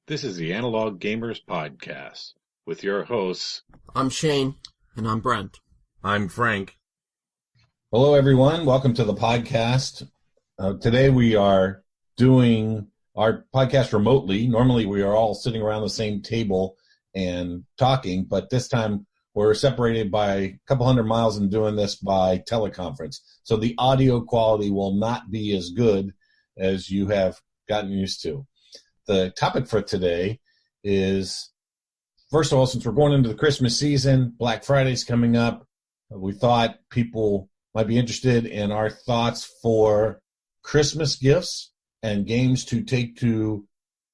This is the Analog Gamers Podcast with your hosts. I'm Shane. And I'm Brent. I'm Frank. Hello, everyone. Welcome to the podcast. Today we are doing our podcast remotely. Normally we are all sitting around the same table and talking, but this time we're separated by a couple hundred miles and doing this by teleconference. So the audio quality will not be as good as you have gotten used to. The topic for today is, first of all, since we're going into the Christmas season, Black Friday's coming up, we thought people might be interested in our thoughts for Christmas gifts and games to take to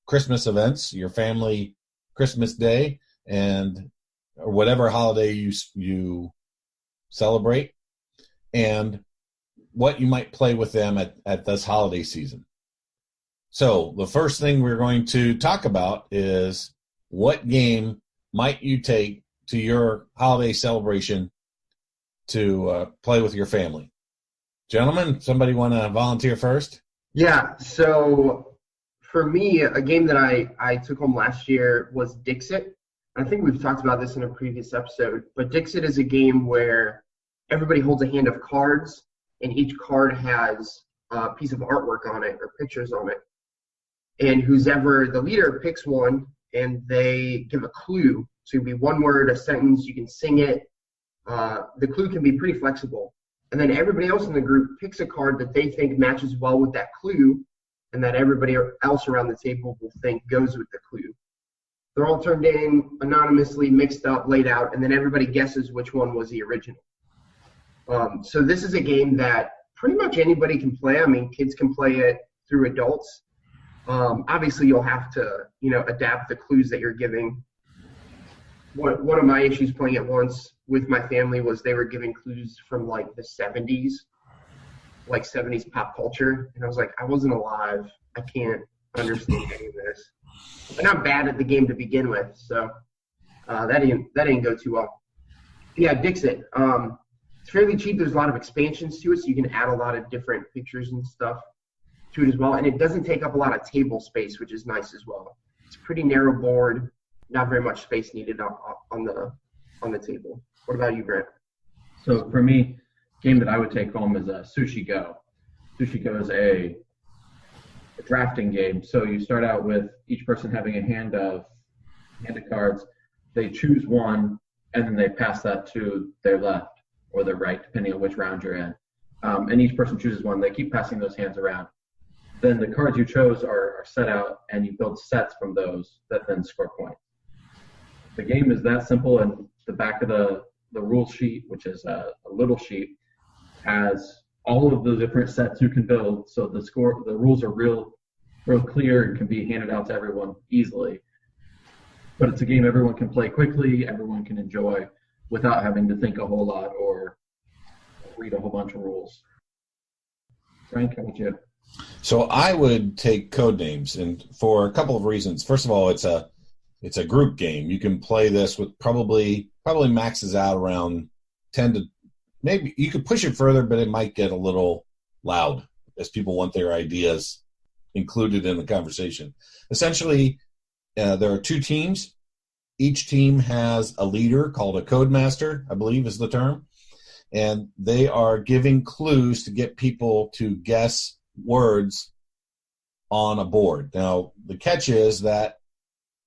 Christmas events, your family Christmas day, and or whatever holiday you celebrate, and what you might play with them at this holiday season. So the first thing we're going to talk about is what game might you take to your holiday celebration to play with your family. Gentlemen, somebody want to volunteer first? Yeah, so for me, a game that I took home last year was Dixit. I think we've talked about this in a previous episode, but Dixit is a game where everybody holds a hand of cards, and each card has a piece of artwork on it or pictures on it. And the leader picks one, and they give a clue. So it can be one word, a sentence, you can sing it. The clue can be pretty flexible. And then everybody else in the group picks a card that they think matches well with that clue, and that everybody else around the table will think goes with the clue. They're all turned in anonymously, mixed up, laid out, and then everybody guesses which one was the original. So this is a game that pretty much anybody can play. I mean, kids can play it through adults. Obviously, you'll have to, adapt the clues that you're giving. One of my issues playing it once with my family was they were giving clues from like the 70s, like 70s pop culture, and I was like, I wasn't alive. I can't understand any of this. And I'm bad at the game to begin with, so that didn't go too well. Yeah, Dixit. It's fairly cheap. There's a lot of expansions to it, so you can add a lot of different pictures and stuff to it as well, and it doesn't take up a lot of table space, which is nice as well. It's a pretty narrow board, not very much space needed on the table. What about you, Brent? So for me, game that I would take home is Sushi Go. Sushi Go is a drafting game. So you start out with each person having a hand of cards. They choose one, and then they pass that to their left or their right, depending on which round you're in. And each person chooses one. They keep passing those hands around. Then the cards you chose are set out, and you build sets from those that then score points. The game is that simple, and the back of the rule sheet, which is a little sheet, has all of the different sets you can build. So the rules are real clear and can be handed out to everyone easily. But it's a game everyone can play quickly, everyone can enjoy without having to think a whole lot or read a whole bunch of rules. Frank, how about you? So I would take Codenames, and for a couple of reasons. First of all, it's a group game. You can play this with probably maxes out around 10 to maybe you could push it further, but it might get a little loud as people want their ideas included in the conversation. Essentially, there are two teams. Each team has a leader called a Codemaster, I believe is the term, and they are giving clues to get people to guess words on a board. Now, the catch is that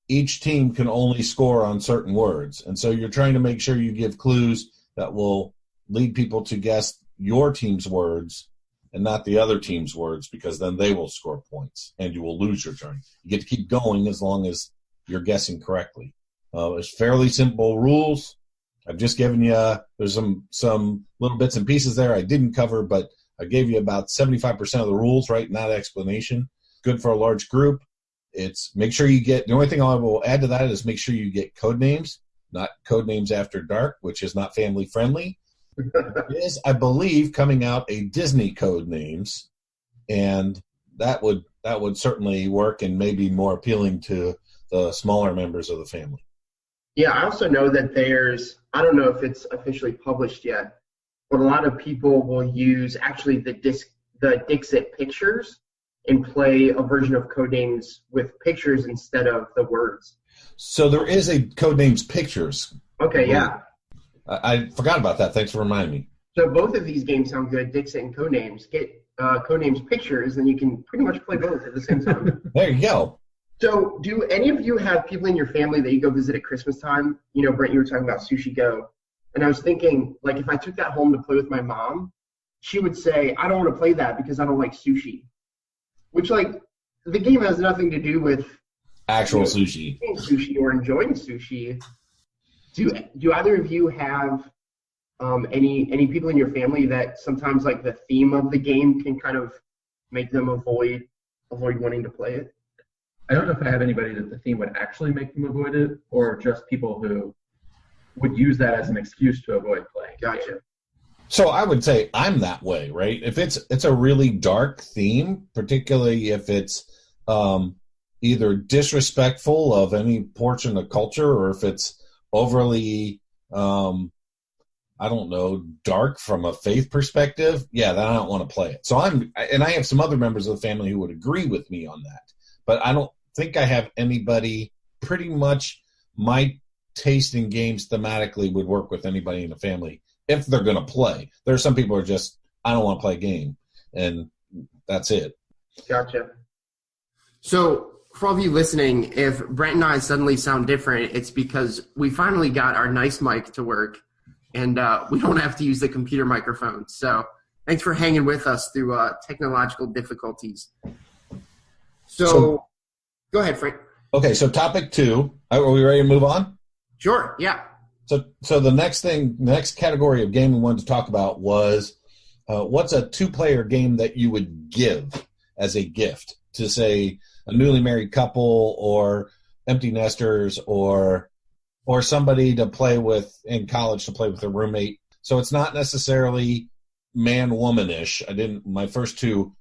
each team can only score on certain words, and so you're trying to make sure you give clues that will lead people to guess your team's words and not the other team's words, because then they will score points and you will lose your turn. You get to keep going as long as you're guessing correctly. It's fairly simple rules. I've just given you there's some little bits and pieces there I didn't cover, but I gave you about 75% of the rules right in that explanation. Good for a large group. It's make sure you get, the only thing I will add to that is make sure you get code names, not code names after dark, which is not family friendly. It is, I believe, coming out a Disney code names, and that would certainly work and maybe more appealing to the smaller members of the family. Yeah, I also know that I don't know if it's officially published yet, but a lot of people will use actually the Dixit pictures and play a version of Codenames with pictures instead of the words. So there is a Codenames Pictures. Okay, yeah. I forgot about that. Thanks for reminding me. So both of these games sound good, Dixit and Codenames. Get Codenames Pictures, and you can pretty much play both at the same time. There you go. So do any of you have people in your family that you go visit at Christmas time? You know, Brent, you were talking about Sushi Go. And I was thinking, like, if I took that home to play with my mom, she would say, I don't want to play that because I don't like sushi. Which, like, the game has nothing to do with Actual sushi. eating sushi or enjoying sushi. Do either of you have any people in your family that sometimes, like, the theme of the game can kind of make them avoid wanting to play it? I don't know if I have anybody that the theme would actually make them avoid it, or just people who would use that as an excuse to avoid playing. Gotcha. So I would say I'm that way, right? If it's a really dark theme, particularly if it's either disrespectful of any portion of culture, or if it's overly, I don't know, dark from a faith perspective, yeah, then I don't want to play it. So I have some other members of the family who would agree with me on that, but I don't think I have anybody. Pretty much my taste in games thematically would work with anybody in the family if they're going to play. There are some people who are just, I don't want to play a game, and that's it. Gotcha. So for all of you listening, if Brent and I suddenly sound different, it's because we finally got our nice mic to work, and we don't have to use the computer microphone. So thanks for hanging with us through technological difficulties. So go ahead, Frank. Okay, so topic 2. Are we ready to move on? Sure, yeah. So the next category of game we wanted to talk about was what's a 2-player game that you would give as a gift to, say, a newly married couple or empty nesters or somebody to play with in college, to play with their roommate. So it's not necessarily man-womanish. My first 2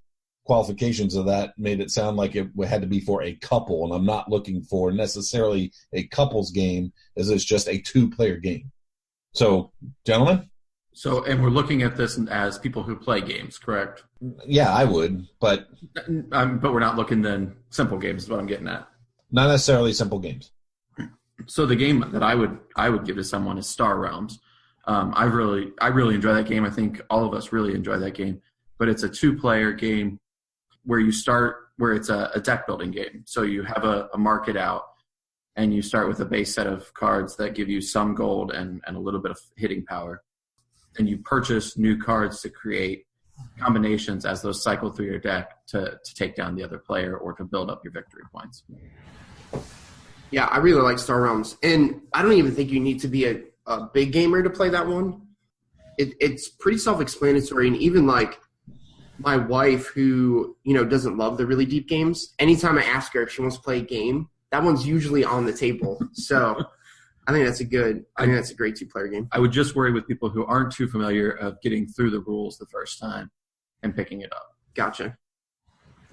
qualifications of that made it sound like it had to be for a couple, and I'm not looking for necessarily a couple's game, as it's just a 2-player game. So, gentlemen? And we're looking at this as people who play games, correct? Yeah, I would, but But we're not looking then simple games is what I'm getting at. not necessarily simple games. So the game that I would give to someone is Star Realms. I really enjoy that game. I think all of us really enjoy that game. But it's a 2-player game where it's a deck building game. So you have a market out, and you start with a base set of cards that give you some gold and a little bit of hitting power. And you purchase new cards to create combinations as those cycle through your deck to take down the other player or to build up your victory points. Yeah, I really like Star Realms. And I don't even think you need to be a big gamer to play that one. It's pretty self-explanatory, and even like my wife, who, you know, doesn't love the really deep games, anytime I ask her if she wants to play a game, that one's usually on the table. So I think that's a great 2-player game. I would just worry with people who aren't too familiar of getting through the rules the first time and picking it up. Gotcha.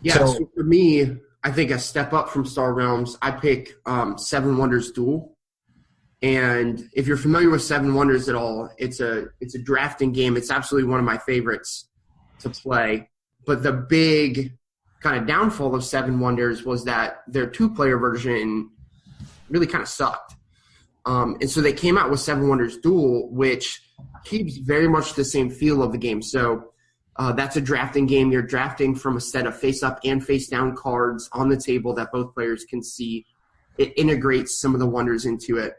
Yeah, so for me, I think a step up from Star Realms, I pick Seven Wonders Duel. And if you're familiar with Seven Wonders at all, it's a drafting game. It's absolutely one of my favorites to play. But the big kind of downfall of Seven Wonders was that their 2-player version really kind of sucked. And so they came out with Seven Wonders Duel, which keeps very much the same feel of the game. So that's a drafting game. You're drafting from a set of face-up and face-down cards on the table that both players can see. It integrates some of the wonders into it.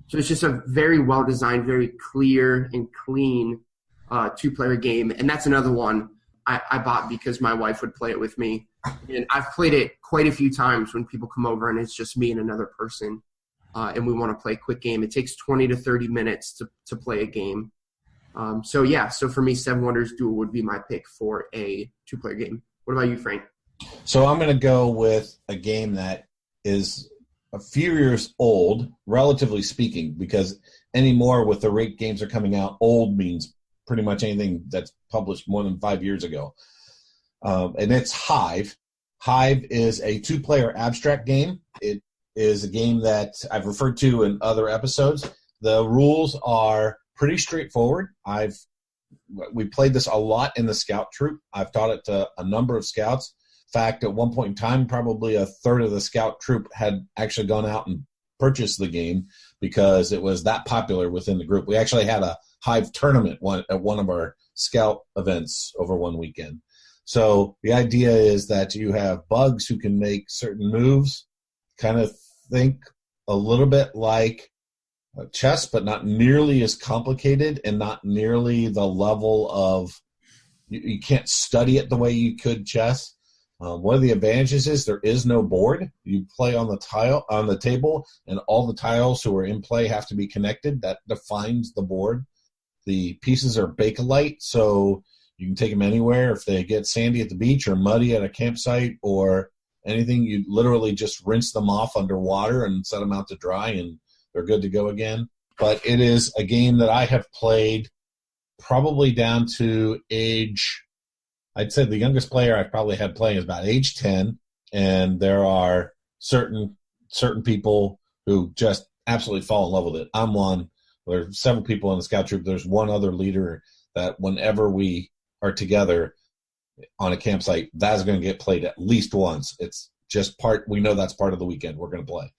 So it's just a very well-designed, very clear and clean 2-player game. And that's another one I bought because my wife would play it with me. And I've played it quite a few times when people come over and it's just me and another person. And we want to play a quick game. It takes 20 to 30 minutes to play a game. So for me, Seven Wonders Duel would be my pick for a 2-player game. What about you, Frank? So I'm going to go with a game that is a few years old, relatively speaking, because anymore with the rate games are coming out, old means pretty much anything that's published more than 5 years ago. And it's Hive. Hive is a 2-player abstract game. It is a game that I've referred to in other episodes. The rules are pretty straightforward. We played this a lot in the scout troop. I've taught it to a number of scouts fact, at one point in time, probably a third of the scout troop had actually gone out and purchased the game because it was that popular within the group. We actually had a Hive tournament at one of our scout events over one weekend. So the idea is that you have bugs who can make certain moves, kind of think a little bit like chess, but not nearly as complicated and not nearly the level of you can't study it the way you could chess. One of the advantages is there is no board. You play on the table, and all the tiles who are in play have to be connected. That defines the board. The pieces are Bakelite, so you can take them anywhere. If they get sandy at the beach or muddy at a campsite or anything, you literally just rinse them off under water and set them out to dry, and they're good to go again. But it is a game that I have played probably down to age, I'd say the youngest player I've probably had playing is about age 10, and there are certain people who just absolutely fall in love with it. I'm one. There's several people in the scout troop. There's one other leader that whenever we are together on a campsite, that's going to get played at least once. It's just we know that's part of the weekend we're going to play.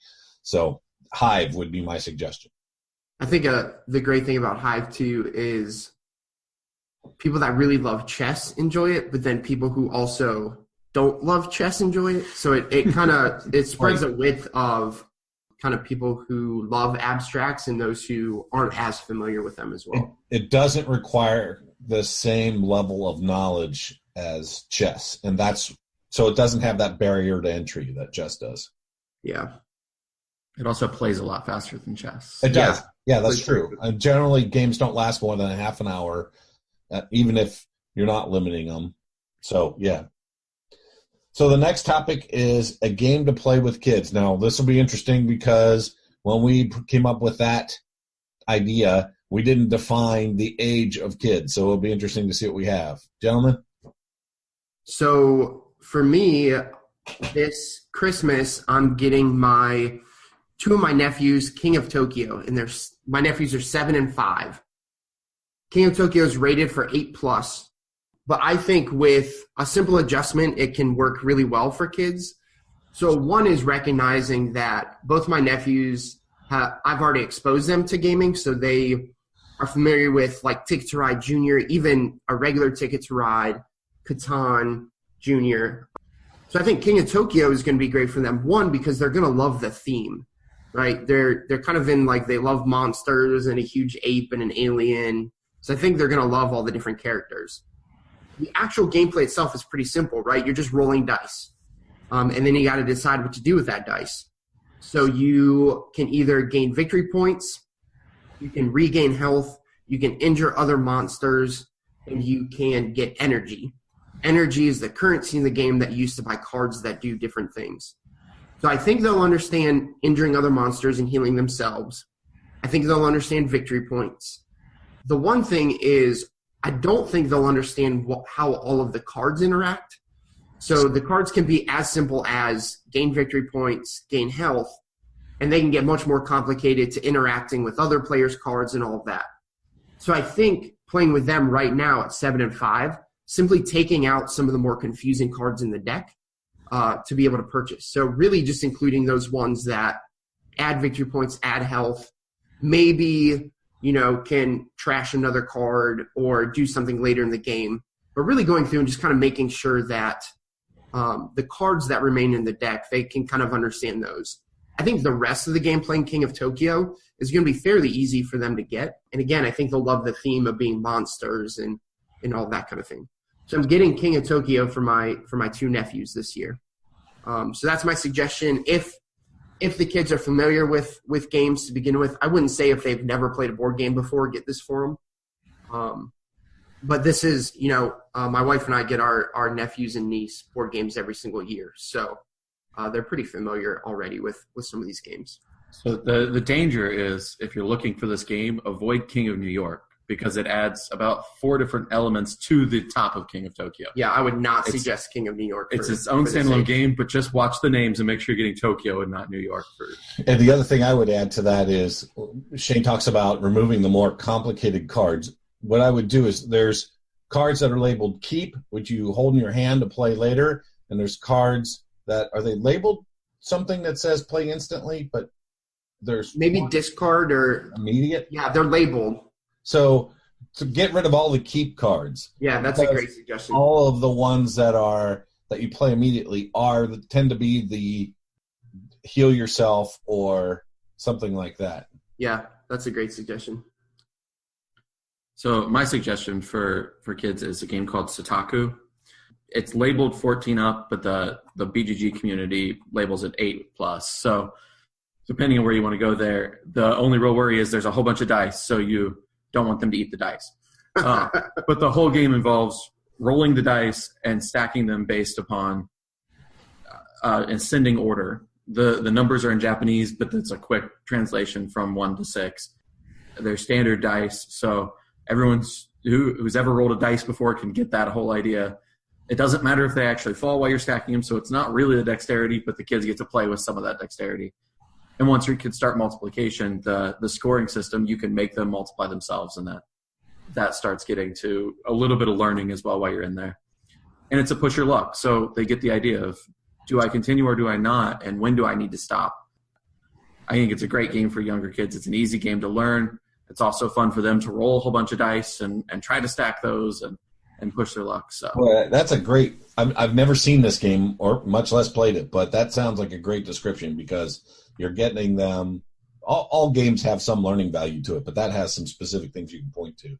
So Hive would be my suggestion. I think the great thing about Hive, too, is people that really love chess enjoy it, but then people who also don't love chess enjoy it. So it kind of it spreads a width of kind of people who love abstracts and those who aren't as familiar with them as well. It doesn't require the same level of knowledge as chess, and so it doesn't have that barrier to entry that chess does. Yeah. It also plays a lot faster than chess. It does. Yeah, that's true. Generally, games don't last more than a half an hour, even if you're not limiting them. So, yeah. So the next topic is a game to play with kids. Now, this will be interesting because when we came up with that idea, we didn't define the age of kids. So it'll be interesting to see what we have. Gentlemen? So for me, this Christmas, I'm getting two of my nephews King of Tokyo, and my nephews are 7 and 5. King of Tokyo is rated for 8+, but I think with a simple adjustment, it can work really well for kids. So one is recognizing that both my nephews, I've already exposed them to gaming, so they are familiar with like Ticket to Ride Junior, even a regular Ticket to Ride, Catan Junior. So I think King of Tokyo is going to be great for them. One, because they're going to love the theme, right? They're kind of in like they love monsters and a huge ape and an alien. So I think they're going to love all the different characters. The actual gameplay itself is pretty simple, right? You're just rolling dice. And then you got to decide what to do with that dice. So you can either gain victory points, you can regain health, you can injure other monsters, and you can get energy. Energy is the currency in the game that you use to buy cards that do different things. So I think they'll understand injuring other monsters and healing themselves. I think they'll understand victory points. The one thing is I don't think they'll understand how all of the cards interact. So the cards can be as simple as gain victory points, gain health, and they can get much more complicated to interacting with other players' cards and all of that. So I think playing with them right now at 7 and 5, simply taking out some of the more confusing cards in the deck to be able to purchase. So really just including those ones that add victory points, add health, maybe can trash another card or do something later in the game. But really going through and just kind of making sure that the cards that remain in the deck, they can kind of understand those. I think the rest of the game playing King of Tokyo is going to be fairly easy for them to get. And again, I think they'll love the theme of being monsters and all that kind of thing. So I'm getting King of Tokyo for my two nephews this year. So that's my suggestion. If the kids are familiar with games to begin with, I wouldn't say if they've never played a board game before, get this for them. But this is, my wife and I get our nephews and niece board games every single year. So they're pretty familiar already with some of these games. So the danger is if you're looking for this game, avoid King of New York because it adds about 4 different elements to the top of King of Tokyo. Yeah, I would not suggest King of New York. It's its own standalone game, but just watch the names and make sure you're getting Tokyo and not New York. And the other thing I would add to that is Shane talks about removing the more complicated cards. What I would do is there's cards that are labeled keep, which you hold in your hand to play later, and there's cards that are they labeled something that says play instantly, but there's maybe discard or immediate. Yeah, they're labeled. So to get rid of all the keep cards. Yeah, that's a great suggestion. All of the ones that you play immediately tend to be the heal yourself or something like that. Yeah, that's a great suggestion. So my suggestion for kids is a game called Sataku. It's labeled 14 up, but the BGG community labels it 8+. So depending on where you want to go there, the only real worry is there's a whole bunch of dice, so you don't want them to eat the dice. But the whole game involves rolling the dice and stacking them based upon ascending order. The numbers are in Japanese, but it's a quick translation from 1 to 6. They're standard dice, so everyone who's ever rolled a dice before can get that whole idea. It doesn't matter if they actually fall while you're stacking them, so it's not really the dexterity, but the kids get to play with some of that dexterity. And once your kids start multiplication, the scoring system, you can make them multiply themselves, and that starts getting to a little bit of learning as well while you're in there. And it's a push your luck, so they get the idea of, do I continue or do I not, and when do I need to stop? I think it's a great game for younger kids. It's an easy game to learn. It's also fun for them to roll a whole bunch of dice and try to stack those and push their luck. So well, that's a great – I've never seen this game or much less played it, but that sounds like a great description because you're getting them – all games have some learning value to it, but that has some specific things you can point to.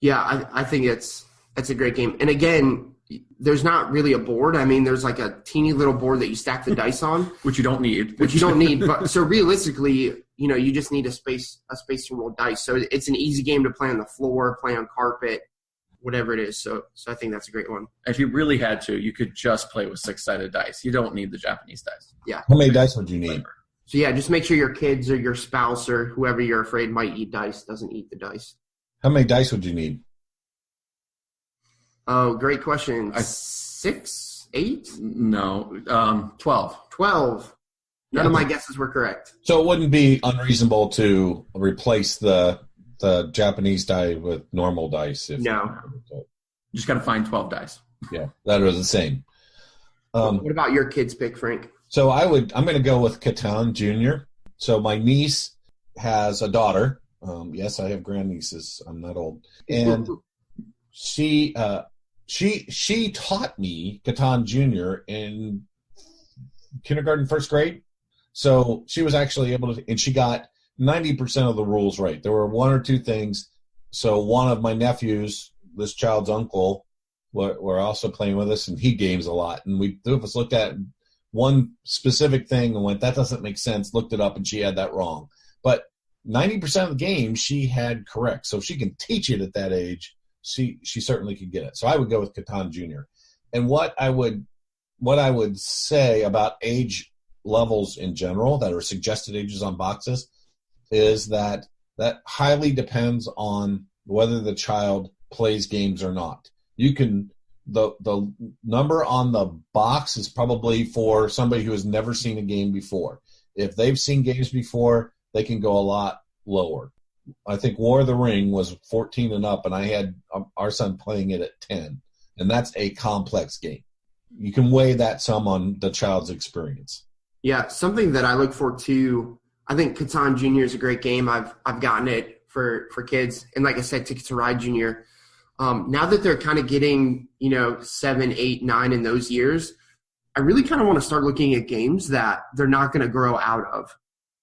Yeah, I think it's a great game. And again, there's not really a board. I mean, there's like a teeny little board that you stack the dice on. Which you don't need. But so realistically, you just need a space to roll dice. So it's an easy game to play on the floor, play on carpet, whatever it is. So I think that's a great one. If you really had to, you could just play with 6-sided dice. You don't need the Japanese dice. Yeah. How many dice would you need? So yeah, just make sure your kids or your spouse or whoever you're afraid might eat dice doesn't eat the dice. How many dice would you need? Oh, great question. 6, 8? No, 12. 12. None of my guesses were correct. So it wouldn't be unreasonable to replace the Japanese die with normal dice. No. You just got to find 12 dice. Yeah, that are the same. What about your kids' pick, Frank? So I'm going to go with Catan Jr. So my niece has a daughter. Yes, I have grandnieces. I'm not old. And she taught me Catan Jr. in kindergarten, first grade. So she was actually able to, and she got 90% of the rules right. There were one or two things. So one of my nephews, this child's uncle, were also playing with us, and he games a lot. And we two of us looked at one specific thing and went, that doesn't make sense, looked it up, and she had that wrong. But 90% of the game she had correct. So if she can teach it at that age, she certainly could get it. So I would go with Catan Jr. And what I would say about age levels in general that are suggested ages on boxes is that highly depends on whether the child plays games or not. You can the number on the box is probably for somebody who has never seen a game before. If they've seen games before, they can go a lot lower. I think War of the Ring was 14 and up, and I had our son playing it at 10, and that's a complex game. You can weigh that some on the child's experience. Yeah, something that I look for too. I think Catan Jr. is a great game. I've gotten it for kids, and like I said, Ticket to Ride Jr. Now that they're kind of getting 7, 8, 9 in those years, I really kind of want to start looking at games that they're not going to grow out of.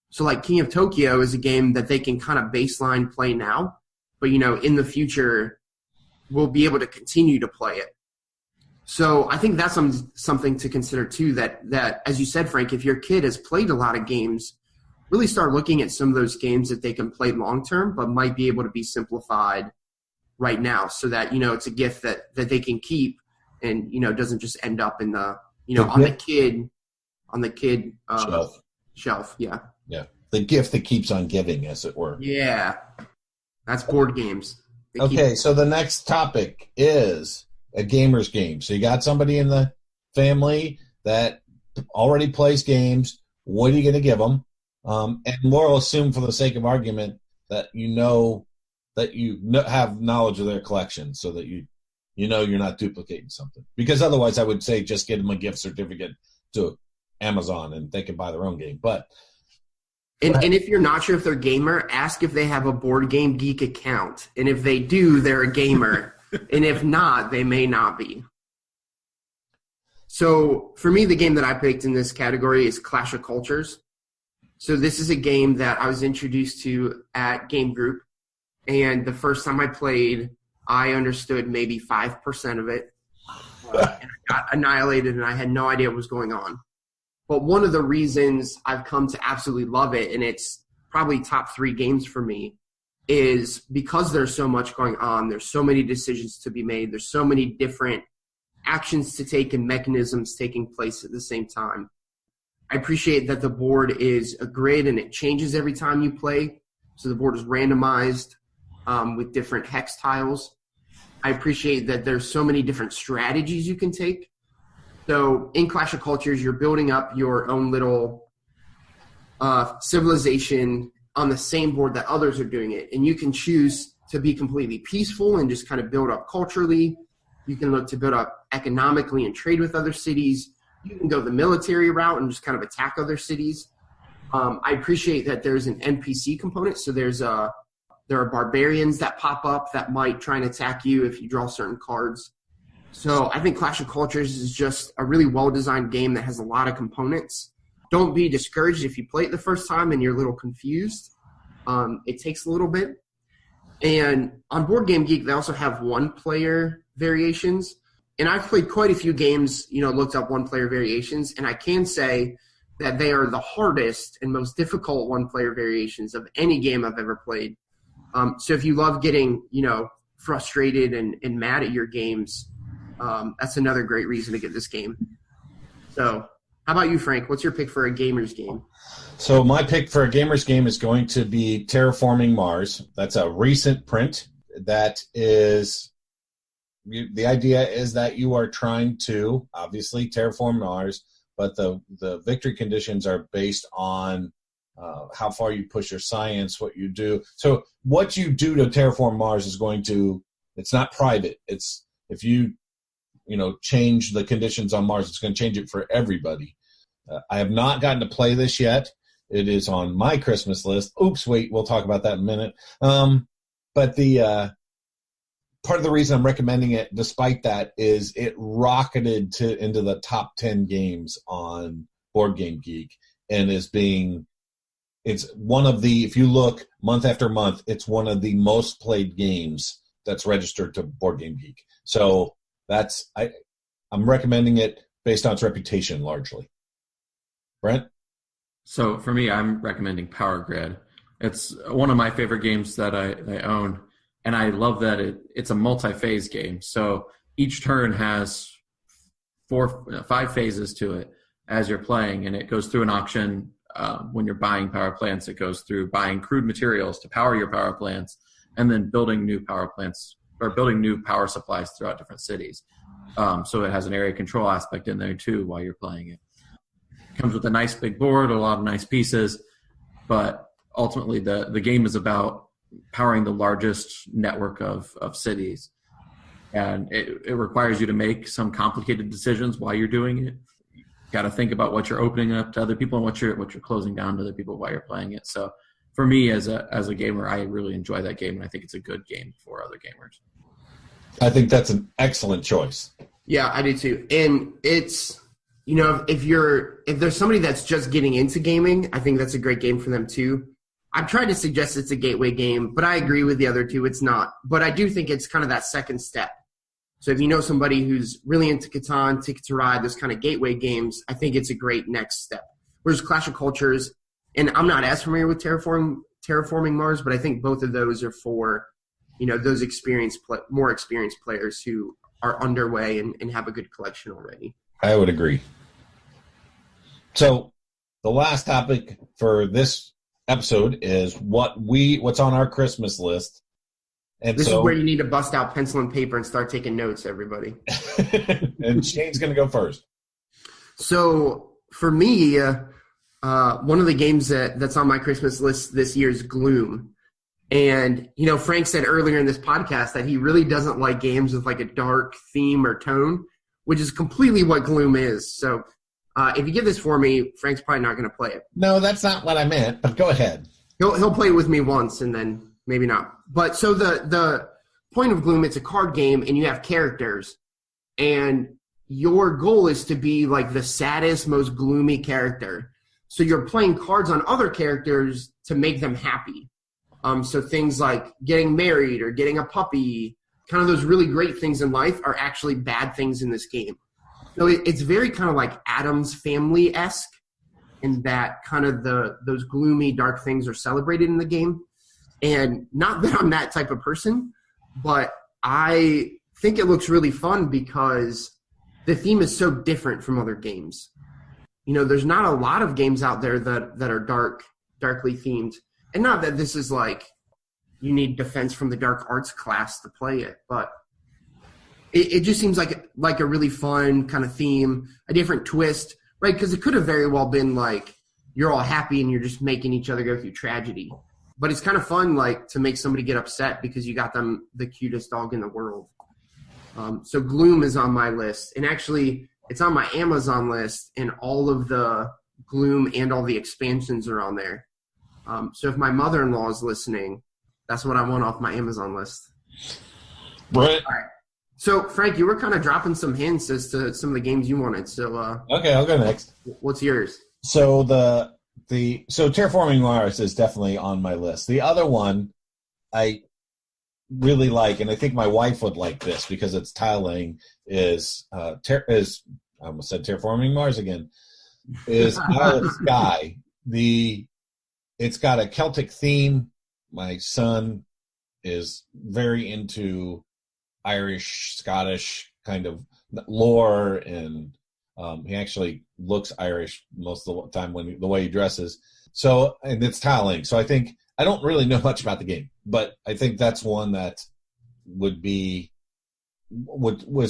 So like King of Tokyo is a game that they can kind of baseline play now, but in the future we'll be able to continue to play it. So I think that's something to consider too, that as you said, Frank, if your kid has played a lot of games, really start looking at some of those games that they can play long term but might be able to be simplified right now, so that it's a gift that they can keep and doesn't just end up in the on the kid shelf. Yeah, the gift that keeps on giving, as it were. Yeah, that's board games. So the next topic is a gamer's game. So you got somebody in the family that already plays games. What are you going to give them? And we'll assume, for the sake of argument, that that you have knowledge of their collection, so that you you know you're not duplicating something. Because otherwise I would say just get them a gift certificate to Amazon and they can buy their own game. But and if you're not sure if they're a gamer, ask if they have a Board Game Geek account. And if they do, they're a gamer. And if not, they may not be. So for me, the game that I picked in this category is Clash of Cultures. So this is a game that I was introduced to at Game Group. And the first time I played, I understood maybe 5% of it. And I got annihilated and I had no idea what was going on. But one of the reasons I've come to absolutely love it, and it's probably top 3 games for me, is because there's so much going on. There's so many decisions to be made. There's so many different actions to take and mechanisms taking place at the same time. I appreciate that the board is a grid and it changes every time you play. So the board is randomized with different hex tiles. I appreciate that there's so many different strategies you can take. So in Clash of Cultures, you're building up your own little civilization on the same board that others are doing it. And you can choose to be completely peaceful and just kind of build up culturally. You can look to build up economically and trade with other cities. You can go the military route and just kind of attack other cities. I appreciate that there's an NPC component. So there are barbarians that pop up that might try and attack you if you draw certain cards. So I think Clash of Cultures is just a really well-designed game that has a lot of components. Don't be discouraged if you play it the first time and you're a little confused. It takes a little bit. And on Board Game Geek, they also have one-player variations. And I've played quite a few games, looked up one-player variations, and I can say that they are the hardest and most difficult one-player variations of any game I've ever played. So if you love getting, frustrated and mad at your games, that's another great reason to get this game. So how about you, Frank? What's your pick for a gamer's game? So my pick for a gamer's game is going to be Terraforming Mars. That's a recent print that is – the idea is that you are trying to, obviously, terraform Mars, but the victory conditions are based on how far you push your science, what you do. So what you do to terraform Mars is going to – it's not private. It's if you change the conditions on Mars, it's going to change it for everybody. I have not gotten to play this yet. It is on my Christmas list. Oops, wait, we'll talk about that in a minute. But the part of the reason I'm recommending it, despite that, is it rocketed into the top 10 games on Board Game Geek, and it's one of the, if you look month after month, it's one of the most played games that's registered to Board Game Geek. So I'm recommending it based on its reputation largely. Brent? So for me, I'm recommending Power Grid. It's one of my favorite games that I own, and I love that it's a multi-phase game. So each turn has 5 phases to it as you're playing, and it goes through an auction when you're buying power plants. It goes through buying crude materials to power your power plants, and then building new power plants or building new power supplies throughout different cities. So it has an area control aspect in there too while you're playing it. Comes with a nice big board, a lot of nice pieces, but ultimately the game is about powering the largest network of cities. And it requires you to make some complicated decisions while you're doing it. You got to think about what you're opening up to other people and what you're closing down to other people while you're playing it. So for me as a gamer, I really enjoy that game, and I think it's a good game for other gamers. I think that's an excellent choice. Yeah, I do too. And it's, if there's somebody that's just getting into gaming, I think that's a great game for them too. I've tried to suggest it's a gateway game, but I agree with the other two. It's not. But I do think it's kind of that second step. So if you know somebody who's really into Catan, Ticket to Ride, those kind of gateway games, I think it's a great next step. Whereas Clash of Cultures, and I'm not as familiar with Terraforming Mars, but I think both of those are for, those more experienced players who are underway and have a good collection already. I would agree. So the last topic for this episode is what's on our Christmas list. And this is where you need to bust out pencil and paper and start taking notes, everybody. And Shane's going to go first. So for me, one of the games that's on my Christmas list this year is Gloom. And, Frank said earlier in this podcast that he really doesn't like games with like a dark theme or tone, which is completely what Gloom is. So if you give this for me, Frank's probably not going to play it. No, that's not what I meant, but go ahead. He'll play it with me once and then maybe not. But so the point of Gloom, it's a card game and you have characters. And your goal is to be like the saddest, most gloomy character. So you're playing cards on other characters to make them happy. So things like getting married or getting a puppy, kind of those really great things in life are actually bad things in this game. So it's very kind of like Addams Family-esque in that kind of those gloomy, dark things are celebrated in the game. And not that I'm that type of person, but I think it looks really fun because the theme is so different from other games. There's not a lot of games out there that are darkly themed. And not that this is like you need Defense from the Dark Arts class to play it, but it just seems like a really fun kind of theme, a different twist, right? Because it could have very well been like you're all happy and you're just making each other go through tragedy. But it's kind of fun, like, to make somebody get upset because you got them the cutest dog in the world. So Gloom is on my list. And actually, it's on my Amazon list, and all of the Gloom and all the expansions are on there. So if my mother-in-law is listening, that's what I want off my Amazon list. Brett. All right. So, Frank, you were kind of dropping some hints as to some of the games you wanted. So, Okay, I'll go next. What's yours? So so Terraforming Mars is definitely on my list. The other one I really like, and I think my wife would like this because it's tile laying, is I almost said Terraforming Mars again, is Isle of Skye. It's got a Celtic theme. My son is very into Irish, Scottish kind of lore, and he actually looks Irish most of the time the way he dresses. So, and it's tiling. So I don't really know much about the game, but I think that's one that was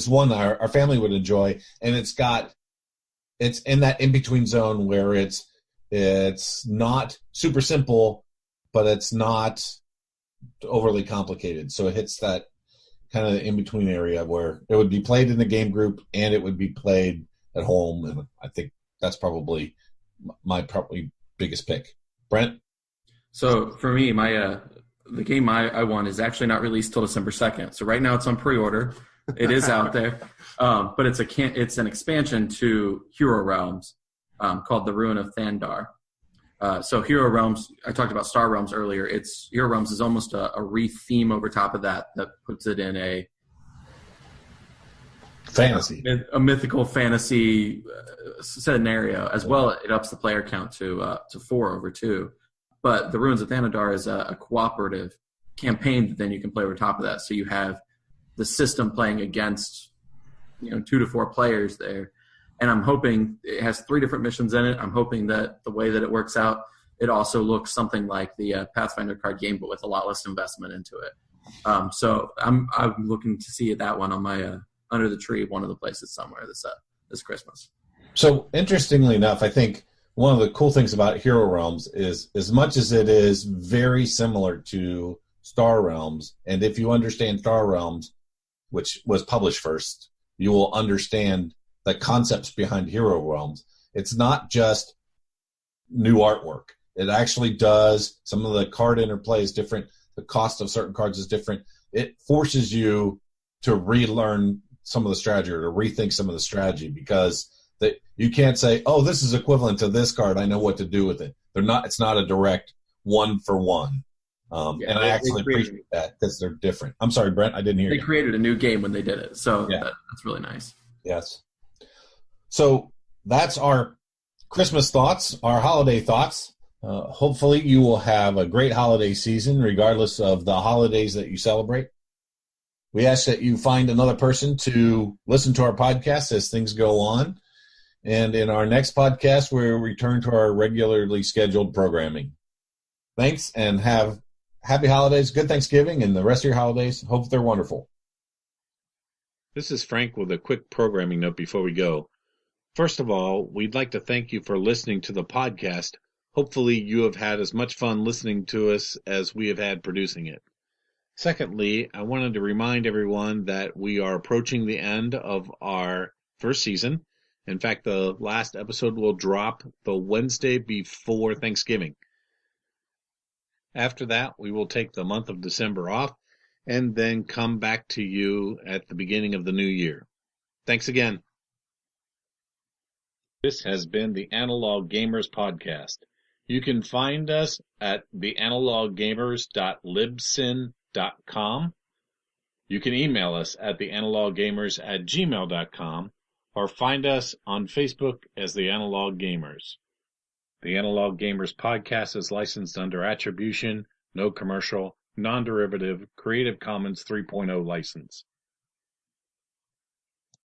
one our family would enjoy. And it's in that in-between zone where it's not super simple, but it's not overly complicated. So it hits that kind of in-between area where it would be played in the game group and it would be played at home, and I think that's probably my biggest pick. Brent? So for me, the game I want is actually not released till December 2nd. So right now it's on pre-order. It is out there, but it's an expansion to Hero Realms called The Ruin of Thandar. So Hero Realms, I talked about Star Realms earlier. Hero Realms is almost a re-theme over top of that puts it in a fantasy, a mythical fantasy scenario as well. It ups the player count to 4 over 2. But the Ruins of Thandar is a cooperative campaign that then you can play over top of that. So you have the system playing against 2 to 4 players there. And I'm hoping it has 3 different missions in it. I'm hoping that the way that it works out, it also looks something like the Pathfinder card game, but with a lot less investment into it. So I'm looking to see that one on my under the tree, one of the places somewhere this Christmas. So interestingly enough, I think one of the cool things about Hero Realms is, as much as it is very similar to Star Realms, and if you understand Star Realms, which was published first, you will understand the concepts behind Hero Realms. It's not just new artwork. It actually does, some of the card interplay is different. The cost of certain cards is different. It forces you to relearn some of the strategy or to rethink some of the strategy, because you can't say, oh, this is equivalent to this card, I know what to do with it. It's not a direct one for one. And I actually appreciate that because they're different. I'm sorry, Brent, I didn't hear you. They created a new game when they did it, so that's really nice. Yes. So that's our Christmas thoughts, our holiday thoughts. Hopefully you will have a great holiday season, regardless of the holidays that you celebrate. We ask that you find another person to listen to our podcast as things go on. And in our next podcast, we'll return to our regularly scheduled programming. Thanks, and have happy holidays, good Thanksgiving, and the rest of your holidays. Hope they're wonderful. This is Frank with a quick programming note before we go. First of all, we'd like to thank you for listening to the podcast Hopefully you have had as much fun listening to us as we have had producing it. Secondly, I wanted to remind everyone that we are approaching the end of our first season. In fact, the last episode will drop the Wednesday before Thanksgiving. After that, we will take the month of December off and then come back to you at the beginning of the new year. Thanks again. This has been the Analog Gamers Podcast. You can find us at theanaloggamers.libsyn.com. You can email us at theanaloggamers@gmail.com or find us on Facebook as The Analog Gamers. The Analog Gamers Podcast is licensed under Attribution, No Commercial, Non-Derivative, Creative Commons 3.0 license.